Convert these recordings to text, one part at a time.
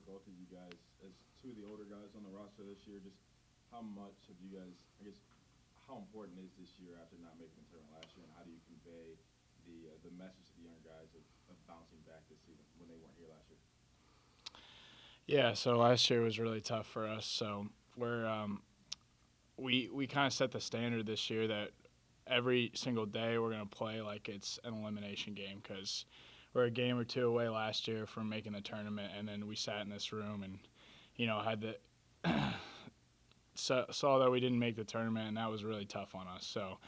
both of you guys, as two of the older guys on the roster this year, just how much have you guys, I guess, how important is this year after not making the tournament last year, and how do you convey the message to the younger guys of bouncing back this season when they weren't here last year? Yeah, so last year was really tough for us. So we're we kind of set the standard this year that every single day we're gonna play like it's an elimination game because we're a game or two away last year from making the tournament, and then we sat in this room and had the saw that we didn't make the tournament, and that was really tough on us. So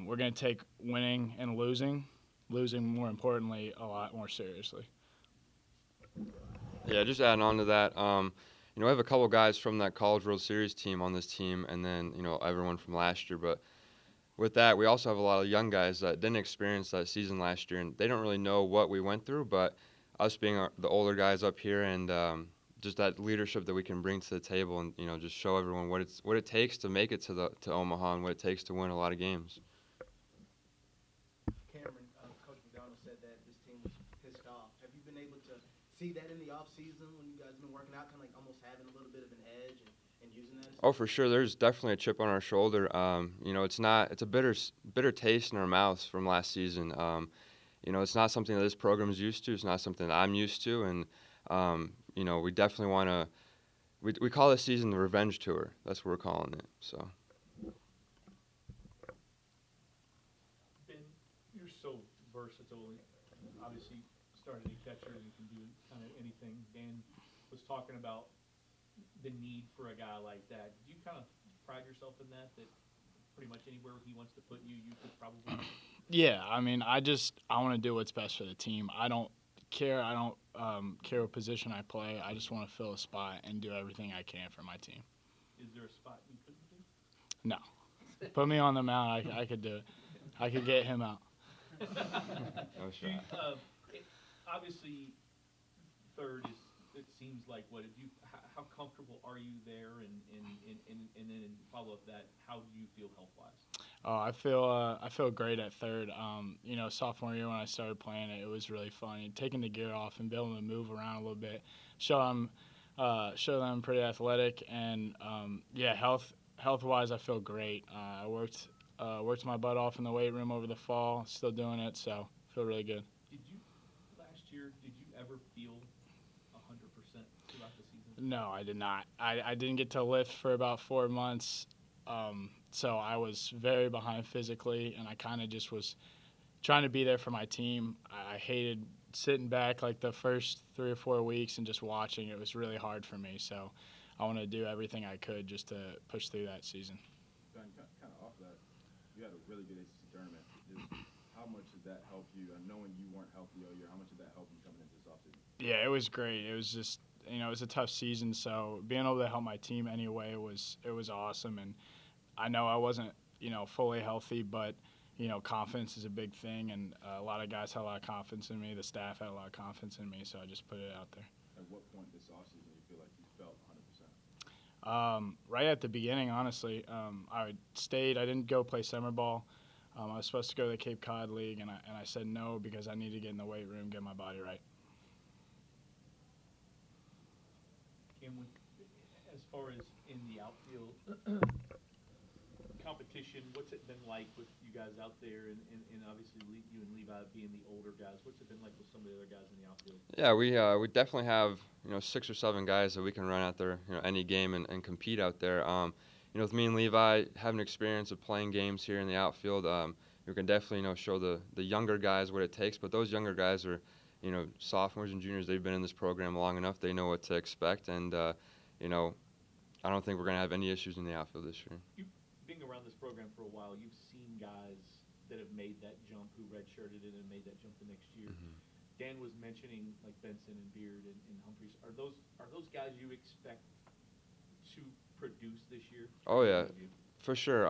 we're gonna take winning and losing more importantly, a lot more seriously. Yeah, just adding on to that, I have a couple guys from that College World Series team on this team, and then everyone from last year. But with that, we also have a lot of young guys that didn't experience that season last year, and they don't really know what we went through. But us being the older guys up here, and just that leadership that we can bring to the table, and just show everyone what it takes to make it to Omaha, and what it takes to win a lot of games. Cameron, Coach McDonald said that this team was pissed off. Have you been able to see that in the off season when you guys have been working out, kind of like almost having a little bit of an edge and using that? Oh, for sure. There's definitely a chip on our shoulder. It's a bitter taste in our mouths from last season. It's not something that this program is used to. It's not something that I'm used to, and we definitely want to. We call this season the revenge tour. That's what we're calling it. So. Ben, you're so versatile. Obviously, started a catcher and you can do kind of anything. Dan was talking about the need for a guy like that. Do you kind of pride yourself in that? That pretty much anywhere he wants to put you, you could probably. Yeah, I mean, I want to do what's best for the team. I don't care. I don't care what position I play. I just want to fill a spot and do everything I can for my team. Is there a spot you couldn't do? No, put me on the mound. I could do it. I could get him out. No shot. Obviously, third is. It seems like what do you? How comfortable are you there? And then follow up that, how do you feel health wise? Oh, I feel great at third. Sophomore year when I started playing it, it was really fun. Taking the gear off and being able to move around a little bit, show them I'm pretty athletic, and health wise, I feel great. I worked my butt off in the weight room over the fall, still doing it, so I feel really good. Did you last year? Did you ever feel 100% throughout the season? No, I did not. I didn't get to lift for about 4 months, so I was very behind physically, and I kind of just was trying to be there for my team. I hated sitting back like the first 3 or 4 weeks and just watching. It was really hard for me, so I wanted to do everything I could just to push through that season. Ben, kind of off that, you had a really good ACC tournament. How much did that help you? And knowing you weren't healthy all year, how much did that help you coming into this offseason? Yeah, it was great. It was just it was a tough season, so being able to help my team anyway was awesome. And I know I wasn't fully healthy, but confidence is a big thing, and a lot of guys had a lot of confidence in me. The staff had a lot of confidence in me, so I just put it out there. At what point this offseason do you feel like you felt 100%? Right at the beginning, honestly, I stayed. I didn't go play summer ball. I was supposed to go to the Cape Cod League, and I said no because I need to get in the weight room, get my body right. And as far as in the outfield competition, what's it been like with you guys out there, and obviously you and Levi being the older guys? What's it been like with some of the other guys in the outfield? Yeah, we definitely have 6 or 7 guys that we can run out there any game and compete out there. With me and Levi having experience of playing games here in the outfield, we can definitely show the younger guys what it takes. But those younger guys are sophomores and juniors. They've been in this program long enough. They know what to expect, and I don't think we're gonna have any issues in the outfield this year. You being around this program for a while, you've seen guys that have made that jump who redshirted it and made that jump the next year. Mm-hmm. Dan was mentioning like Benson and Beard and Humphreys. Are those guys you expect to produce this year? Oh yeah, for sure.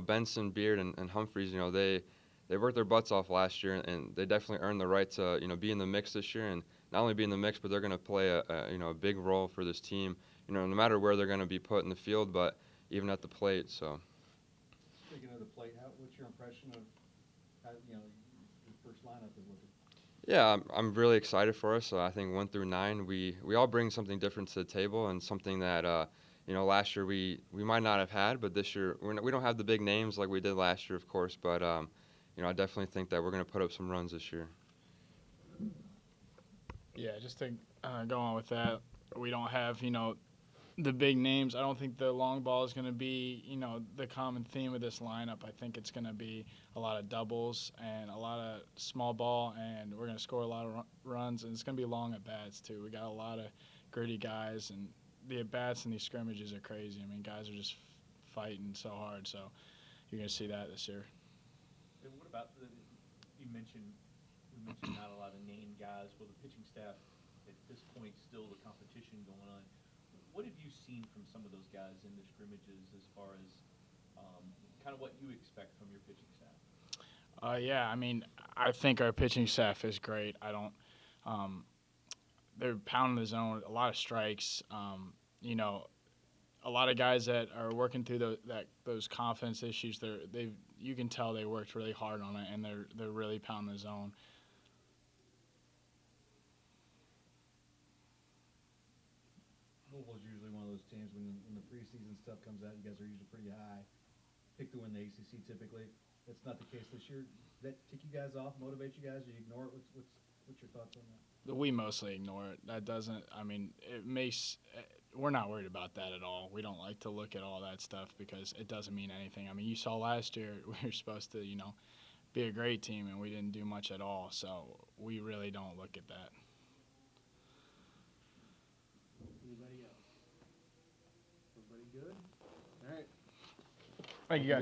Benson, Beard, and Humphreys. They worked their butts off last year, and they definitely earned the right to be in the mix this year. And not only be in the mix, but they're going to play a big role for this team. No matter where they're going to be put in the field, but even at the plate. So. Speaking of the plate, what's your impression of how your first lineup is looking? Yeah, I'm really excited for us. I think 1 through 9, we all bring something different to the table and something that last year we might not have had, but this year we don't have the big names like we did last year, of course. But I definitely think that we're going to put up some runs this year. Yeah, just to go on with that, we don't have the big names. I don't think the long ball is going to be, the common theme of this lineup. I think it's going to be a lot of doubles and a lot of small ball, and we're going to score a lot of runs, and it's going to be long at bats too. We got a lot of gritty guys, and the at bats in these scrimmages are crazy. I mean, guys are just fighting so hard, so you're going to see that this year. And what about we mentioned not a lot of named guys. Well, the pitching staff at this point still the competition going on. What have you seen from some of those guys in the scrimmages as far as kind of what you expect from your pitching staff? Yeah, I mean, I think our pitching staff is great. I don't. They're pounding the zone, a lot of strikes. A lot of guys that are working through those confidence issues. You can tell they worked really hard on it, and they're really pounding the zone. Louisville's usually one of those teams when the preseason stuff comes out, you guys are usually pretty high. Pick to win the ACC typically. That's not the case this year. Does that tick you guys off, motivate you guys, or you ignore it? What's your thoughts on that? We mostly ignore it. That doesn't. I mean, it makes. We're not worried about that at all. We don't like to look at all that stuff because it doesn't mean anything. I mean, you saw last year we were supposed to, be a great team, and we didn't do much at all. So we really don't look at that. Anybody else? Everybody good? All right. Thank you guys.